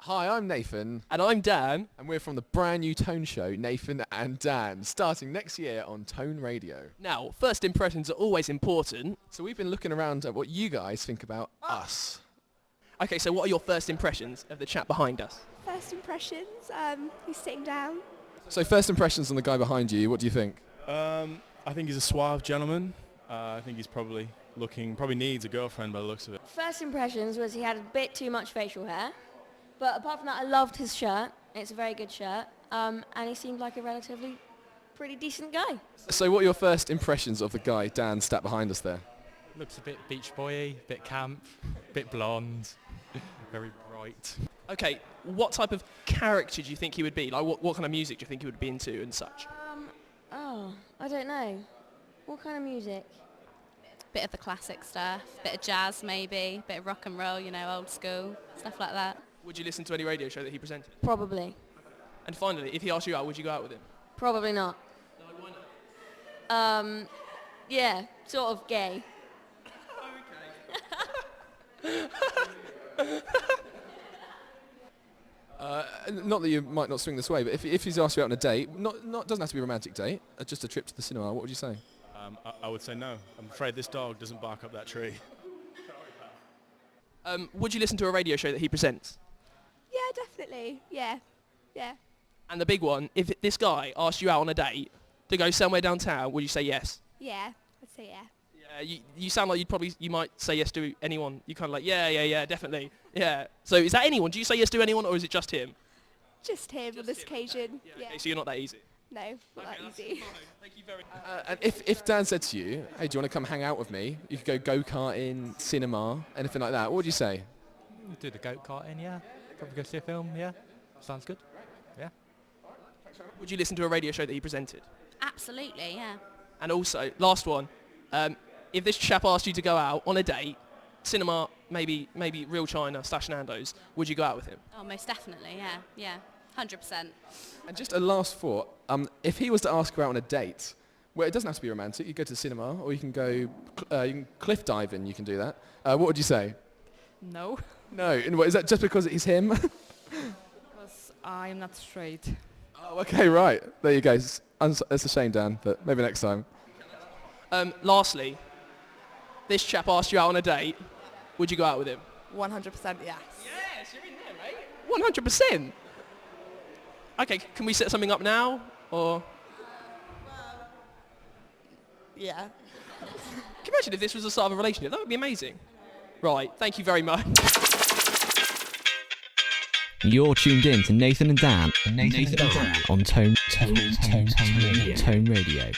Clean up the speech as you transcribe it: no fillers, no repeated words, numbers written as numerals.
Hi, I'm Nathan, And I'm Dan. and we're from the brand new Tone show, Nathan and Dan, starting next year on Tone Radio. Now, first impressions are always important. So we've been looking around at what you guys think about us. Okay, so what are your first impressions of the chap behind us? First impressions, he's sitting down. So first impressions on the guy behind you, what do you think? I think he's a suave gentleman. I think he's probably needs a girlfriend by the looks of it. First impressions was he had a bit too much facial hair, but apart from that I loved his shirt. It's a very good shirt, and he seemed like a relatively pretty decent guy. So what are your first impressions of the guy Dan sat behind us there? Looks a bit Beach Boy-y, bit camp, bit blonde, very bright. Okay, what type of character do you think he would be? Like, what kind of music do you think he would be into and such? I don't know. What kind of music? Bit of the classic stuff, bit of jazz maybe, bit of rock and roll, old school, stuff like that. Would you listen to any radio show that he presented? Probably. And finally, if he asked you out, would you go out with him? Probably not. No, why not? Yeah, sort of gay. Not that you might not swing this way, but if he's asked you out on a date, doesn't have to be a romantic date, just a trip to the cinema, what would you say? I would say no. I'm afraid this dog doesn't bark up that tree. Would you listen to a radio show that he presents? Yeah, definitely. Yeah. And the big one, if this guy asked you out on a date to go somewhere downtown, would you say yes? Yeah, I'd say yeah. Yeah, you sound like you might say yes to anyone. You kind of like, yeah, definitely. Yeah. So is that anyone? Do you say yes to anyone, or is it just him? Just him on this occasion. Yeah. Okay, so you're not that easy. No, not that easy. Fine. Thank you very much. And if Dan said to you, hey, do you want to come hang out with me? You could go go-karting, cinema, anything like that. What would you say? Do the go-karting, yeah. Probably go see a film, yeah. Sounds good. Yeah. Would you listen to a radio show that he presented? Absolutely, yeah. And also, last one, if this chap asked you to go out on a date, cinema, maybe Real China / Nando's, would you go out with him? Oh, most definitely, yeah. 100%. And just a last thought, if he was to ask you out on a date, well, it doesn't have to be romantic. You go to the cinema, or you can go, you can cliff diving. You can do that. What would you say? No, No. And what, is that just because he's him? because I am not straight. Oh, okay, right. There you go. It's a shame, Dan, but maybe next time. Lastly, this chap asked you out on a date, would you go out with him? 100% yes. Yes, you're in there, mate. 100%. Okay, can we set something up now, or? Yeah. Can you imagine if this was the start of a relationship? That would be amazing. Right, thank you very much. You're tuned in to Nathan and Dan on Tone Radio.